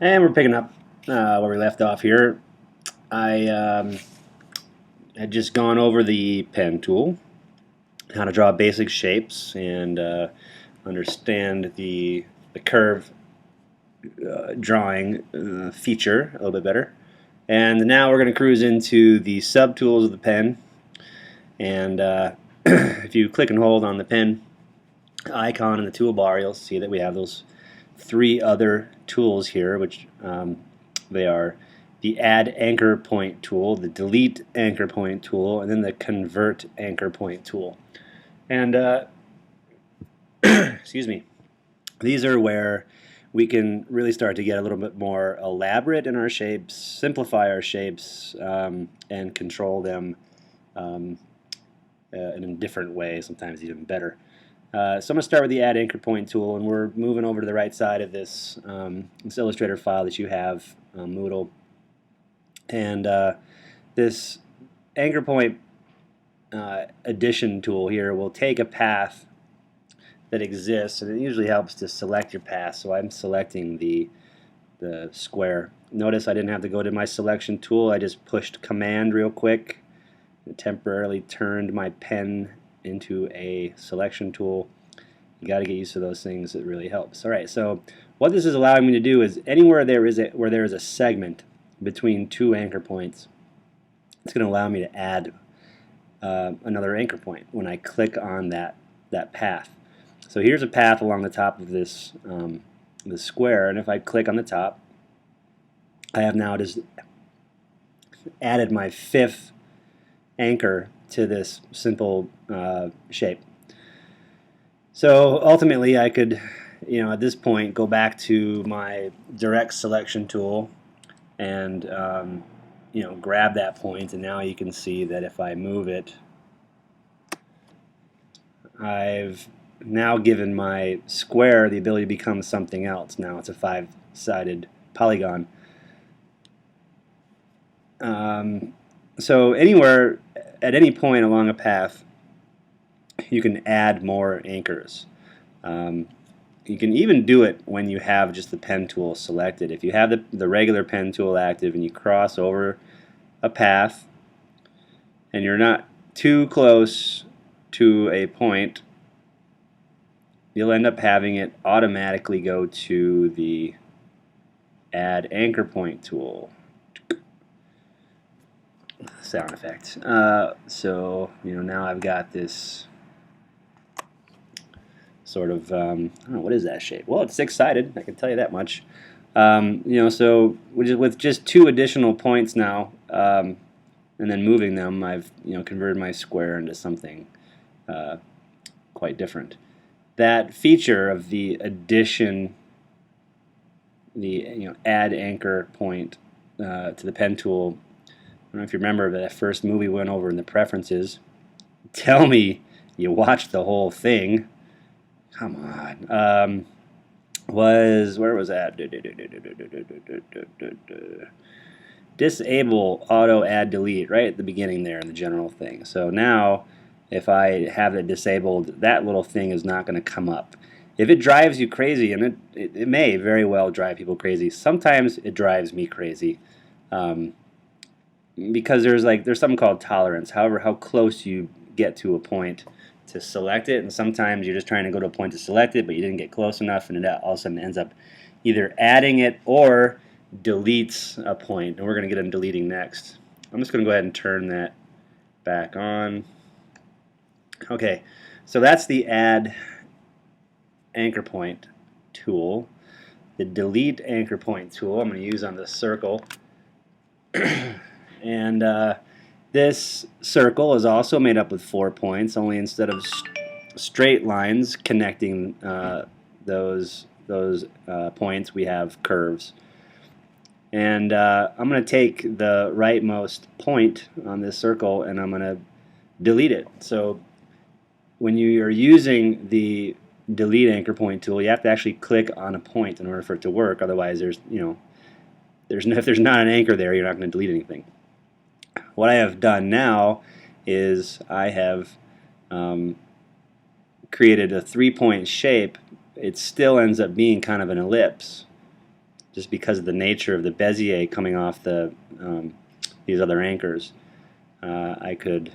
And we're picking up where we left off here. I had just gone over the pen tool, how to draw basic shapes, and understand the curve drawing feature a little bit better. And now we're going to cruise into the subtools of the pen. And if you click and hold on the pen icon in the toolbar, you'll see that we have those three other tools here, which they are the Add Anchor Point tool, the Delete Anchor Point tool, and then the Convert Anchor Point tool. And excuse me, these are where we can really start to get a little bit more elaborate in our shapes, simplify our shapes, and control them in a different way, sometimes even better. So I'm going to start with the Add Anchor Point tool, and we're moving over to the right side of this Illustrator file that you have, Moodle. And this Anchor Point addition tool here will take a path that exists, and it usually helps to select your path. So I'm selecting the square. Notice I didn't have to go to my selection tool. I just pushed Command real quick. It temporarily turned my pen into a selection tool. You got to get used to those things. It really helps. All right. So what this is allowing me to do is anywhere where there is a segment between two anchor points, it's going to allow me to add another anchor point when I click on that path. So here's a path along the top of this square, and if I click on the top, I have now just added my fifth anchor to this simple shape. So ultimately I could, at this point go back to my direct selection tool and grab that point, and now you can see that if I move it, I've now given my square the ability to become something else. Now it's a five-sided polygon. So anywhere, at any point along a path, you can add more anchors. You can even do it when you have just the pen tool selected. If you have the regular pen tool active and you cross over a path and you're not too close to a point, you'll end up having it automatically go to the Add Anchor Point tool. Sound effect. So now I've got this sort of I don't know, what is that shape? Well, it's six-sided. I can tell you that much. So with just two additional points now, and then moving them, I've converted my square into something quite different. That feature of the addition, the add anchor point to the pen tool. I don't know if you remember that first movie we went over in the preferences. Tell me you watched the whole thing. Come on. Where was that? Disable auto add delete right at the beginning there in the general thing. So now if I have it disabled, that little thing is not going to come up. If it drives you crazy, and it may very well drive people crazy, sometimes it drives me crazy. Because there's something called tolerance. However, how close you get to a point to select it, and sometimes you're just trying to go to a point to select it, but you didn't get close enough, and it all of a sudden ends up either adding it or deletes a point, and we're going to get into deleting next. I'm just going to go ahead and turn that back on. Okay, so that's the Add Anchor Point tool. The Delete Anchor Point tool I'm going to use on this circle. And this circle is also made up with 4 points, only instead of straight lines connecting those points, we have curves. And I'm going to take the rightmost point on this circle and I'm going to delete it. So when you are using the Delete Anchor Point tool, you have to actually click on a point in order for it to work. Otherwise, if there's not an anchor there, you're not going to delete anything. What I have done now is I have created a 3-point shape. It still ends up being kind of an ellipse. just because of the nature of the Bezier coming off these other anchors. I could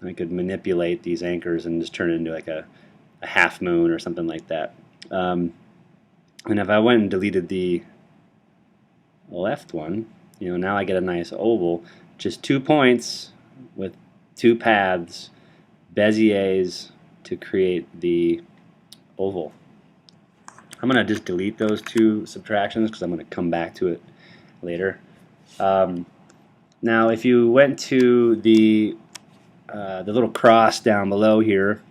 manipulate these anchors and just turn it into like a half moon or something like that. And if I went and deleted the left one, now I get a nice oval, just 2 points with 2 paths, Beziers to create the oval. I'm going to just delete those 2 subtractions because I'm going to come back to it later. Now if you went to the little cross down below here,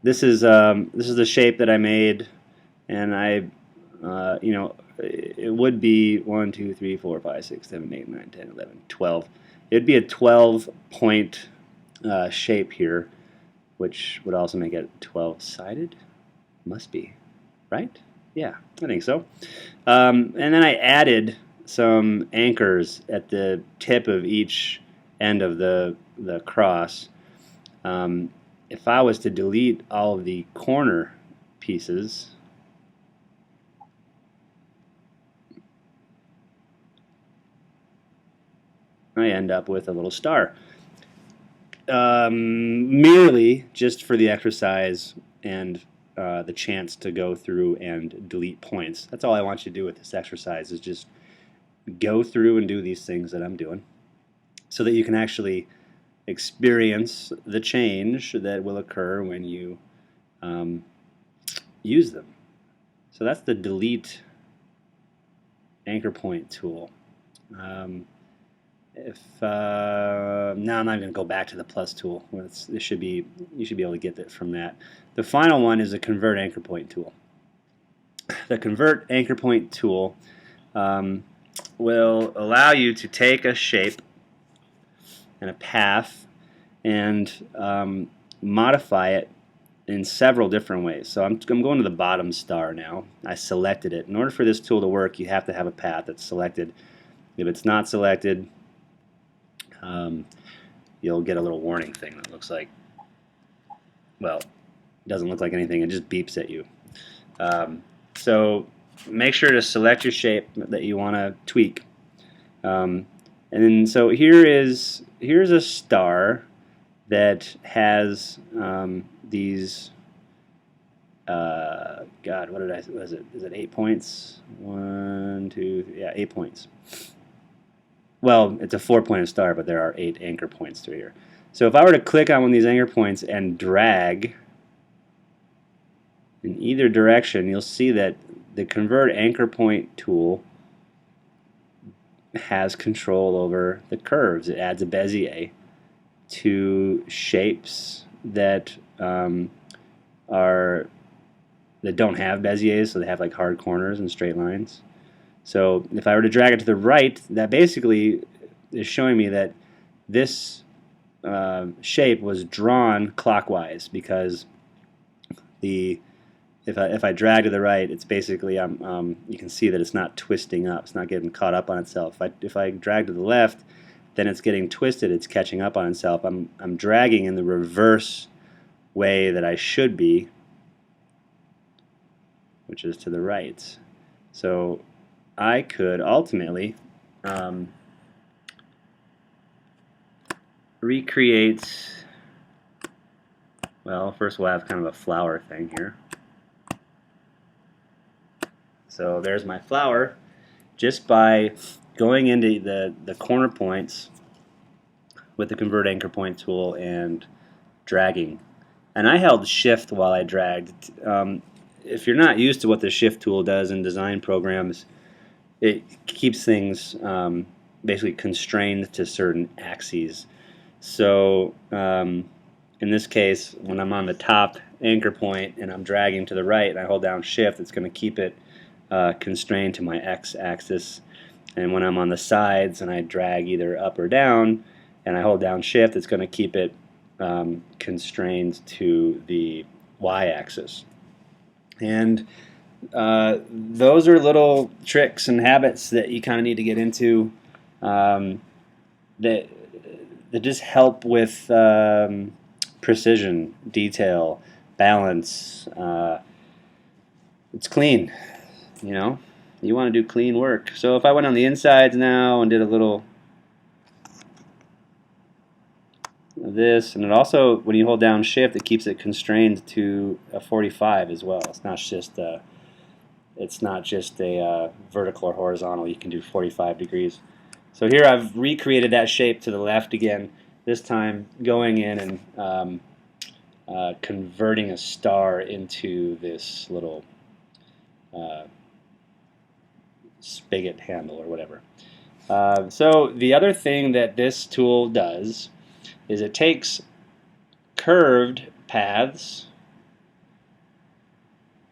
this is the shape that I made, and it would be 1, 2, 3, 4, 5, 6, 7, 8, 9, 10, 11, 12. It'd be a 12-point shape here, which would also make it 12-sided. Must be, right? Yeah, I think so. And then I added some anchors at the tip of each end of the cross. If I was to delete all of the corner pieces, I end up with a little star. Merely just for the exercise and the chance to go through and delete points. That's all I want you to do with this exercise, is just go through and do these things that I'm doing so that you can actually experience the change that will occur when you use them. So that's the delete anchor point tool. Now I'm not going to go back to the plus tool. You should be able to get it from that. The final one is the convert anchor point tool. The convert anchor point tool will allow you to take a shape and a path and modify it in several different ways. So I'm going to the bottom star now. I selected it. In order for this tool to work, you have to have a path that's selected. If it's not selected, you'll get a little warning thing that looks like, well, it doesn't look like anything, it just beeps at you. So make sure to select your shape that you want to tweak. And then, so here's a star that has these, God, what is it? Is it 8 points? 1, 2, 3, yeah, 8 points. Well, it's a 4-pointed star, but there are 8 anchor points through here. So if I were to click on one of these anchor points and drag in either direction, you'll see that the convert anchor point tool has control over the curves. It adds a Bezier to shapes that don't have Beziers, so they have like hard corners and straight lines. So if I were to drag it to the right, that basically is showing me that this shape was drawn clockwise, because if I drag to the right, it's basically you can see that it's not twisting up. It's not getting caught up on itself. If I drag to the left, then it's getting twisted. It's catching up on itself. I'm dragging in the reverse way that I should be, which is to the right. So I could ultimately recreate, well, first we'll have kind of a flower thing here. So there's my flower, just by going into the corner points with the convert anchor point tool and dragging. And I held shift while I dragged. If you're not used to what the shift tool does in design programs, it keeps things basically constrained to certain axes. So in this case, when I'm on the top anchor point and I'm dragging to the right and I hold down shift, it's going to keep it constrained to my x-axis. And when I'm on the sides and I drag either up or down and I hold down shift, it's going to keep it constrained to the y-axis. And those are little tricks and habits that you kind of need to get into that just help with precision, detail, balance. It's clean. You know, you want to do clean work. So if I went on the insides now and did a little of this, and it also, when you hold down shift, it keeps it constrained to a 45 as well. It's not just a vertical or horizontal. You can do 45 degrees. So here I've recreated that shape to the left again, this time going in and converting a star into this little spigot handle or whatever. So the other thing that this tool does is it takes curved paths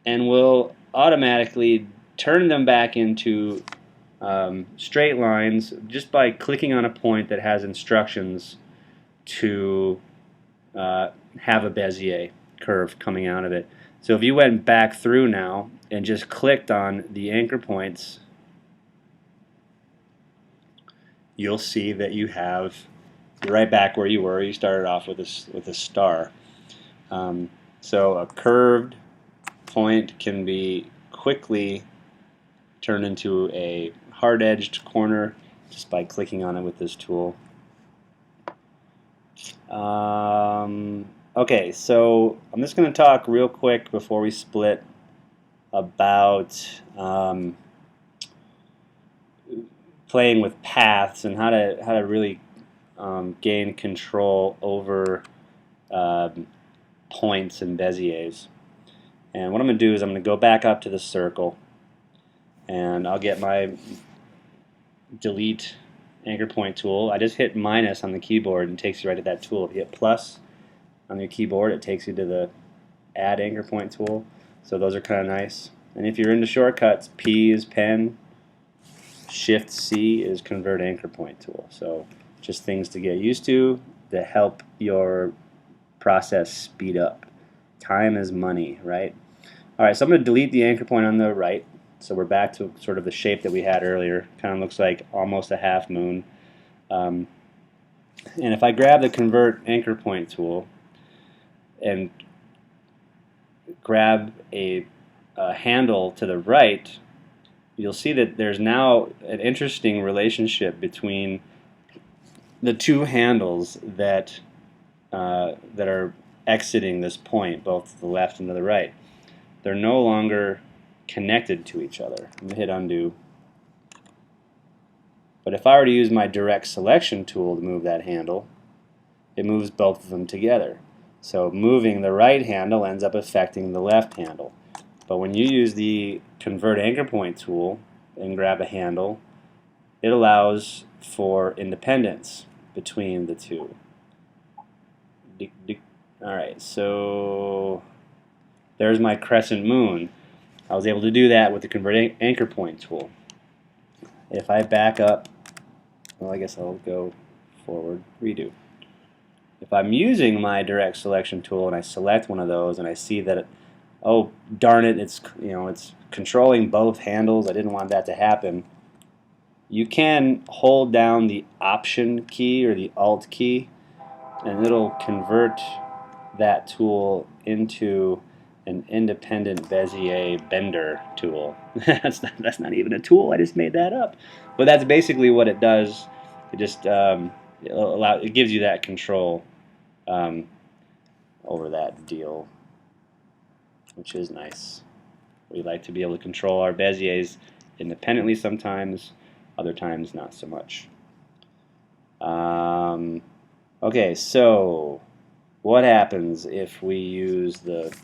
and will automatically turn them back into straight lines just by clicking on a point that has instructions to have a Bezier curve coming out of it. So if you went back through now and just clicked on the anchor points, you'll see that you have, you're right back where you were. You started off with a star. So a curved point can be quickly turned into a hard-edged corner just by clicking on it with this tool. Okay, so I'm just going to talk real quick before we split about playing with paths and how to really gain control over points and Beziers. And what I'm going to do is I'm going to go back up to the circle, and I'll get my delete anchor point tool. I just hit minus on the keyboard and it takes you right to that tool. If you hit plus on your keyboard, it takes you to the add anchor point tool. So those are kind of nice. And if you're into shortcuts, P is pen, Shift C is convert anchor point tool. So just things to get used to help your process speed up. Time is money, right? Alright, so I'm going to delete the anchor point on the right. So we're back to sort of the shape that we had earlier. Kind of looks like almost a half moon. And if I grab the convert anchor point tool and grab a handle to the right, you'll see that there's now an interesting relationship between the two handles that are exiting this point, both to the left and to the right. They're no longer connected to each other. I'm going to hit undo. But if I were to use my direct selection tool to move that handle, it moves both of them together. So moving the right handle ends up affecting the left handle. But when you use the convert anchor point tool and grab a handle, it allows for independence between the two. Alright, so there's my crescent moon. I was able to do that with the convert anchor point tool. If I back up, well, I guess I'll go forward, redo. If I'm using my direct selection tool and I select one of those and I see that, oh darn it, it's controlling both handles, I didn't want that to happen, you can hold down the Option key or the Alt key and it'll convert that tool into an independent Bezier bender tool. that's not even a tool, I just made that up. But that's basically what it does. It just it gives you that control over that deal, which is nice. We like to be able to control our Beziers independently sometimes, other times not so much. Okay, so what happens if we use the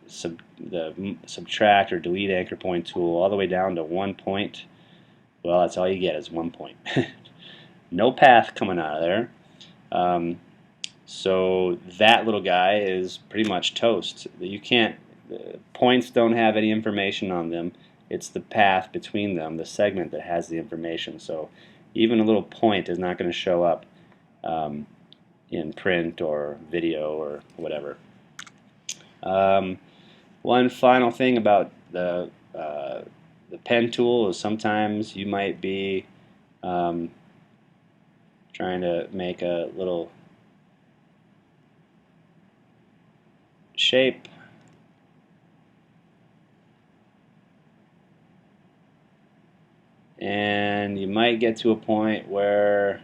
subtract or delete anchor point tool all the way down to 1 point? Well, that's all you get is 1 point. No path coming out of there. So that little guy is pretty much toast. You can't, points don't have any information on them. It's the path between them, the segment, that has the information. So even a little point is not going to show up in print or video or whatever. One final thing about the pen tool is sometimes you might be trying to make a little shape And you might get to a point where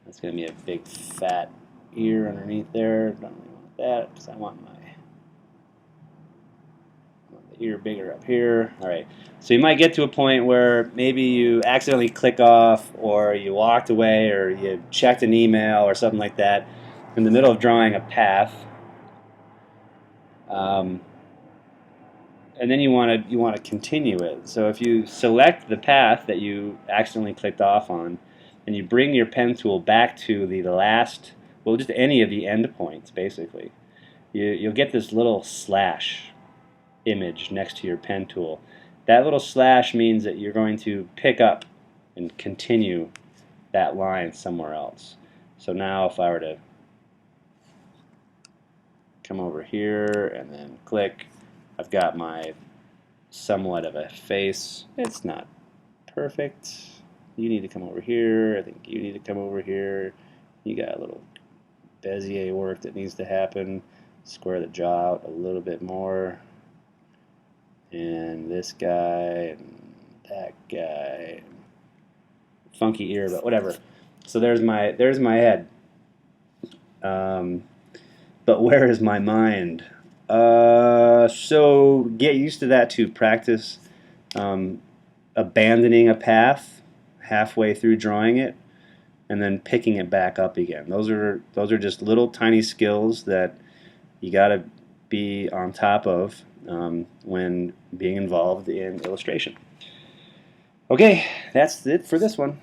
that's going to be a big fat ear underneath there. Don't really want that because I want the ear bigger up here. All right. So you might get to a point where maybe you accidentally click off, or you walked away, or you checked an email or something like that in the middle of drawing a path. And then you want to continue it. So if you select the path that you accidentally clicked off on, and you bring your pen tool back to the last, well, just any of the endpoints, basically, you'll get this little slash image next to your pen tool. That little slash means that you're going to pick up and continue that line somewhere else. So now if I were to come over here and then click, I've got my somewhat of a face. It's not perfect. You need to come over here. I think you need to come over here. You got a little Bezier work that needs to happen. Square the jaw out a little bit more. And this guy and that guy. Funky ear, but whatever. So there's my head. But where is my mind? So get used to that to practice abandoning a path halfway through drawing it and then picking it back up again. Those are just little tiny skills that you got to be on top of when being involved in illustration. Okay, that's it for this one.